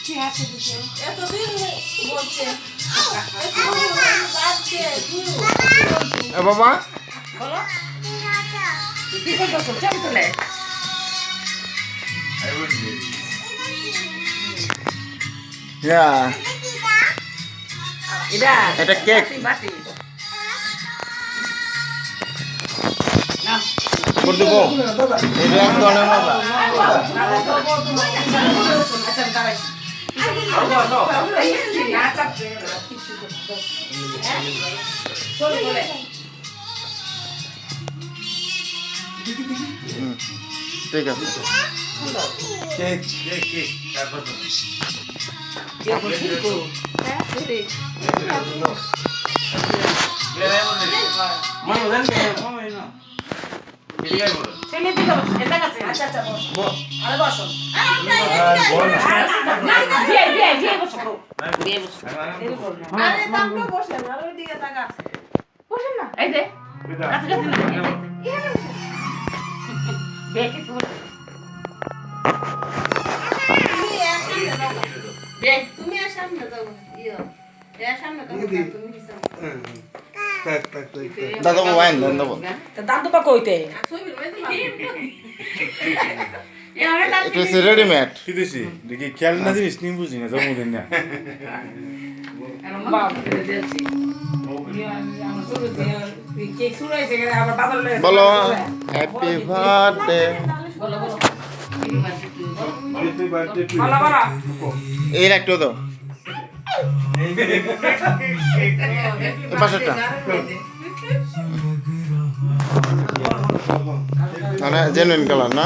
কি হাসি দিছে এতদিন বলছে এ বাবা বলো কি করতেছো ছবি তোলে ইয়া এটা কেক বাটি করে দেবো এটা এক ধরনের মজা ঠিক আছে কেক কেক কেক তারপর ছেলে দিল এটা কাছে আচ্ছা আচ্ছা বস আরে বসো বিয়ে বসো বিয়ে বসো আরে দামটা বসেন আর ওইদিকে জায়গা আছে বসেন না এই যে কাছে কাছে না বিয়ে কি বসো তুমি আর সামনে যাও ইয়া এর সামনে যাও তুমি কি সামনে দাদা ওয়াইন দাদা দাম তো কইতে ছবি রইতে এটা হচ্ছে রেডিমেড কি দিছি দেখি খেয়াল না জিনিস নিম বুঝি না জন্মদিন না বলো হ্যাপি বার্থডে এই একটু দাও এই পাশেরটা মানে জেনুইন কালার না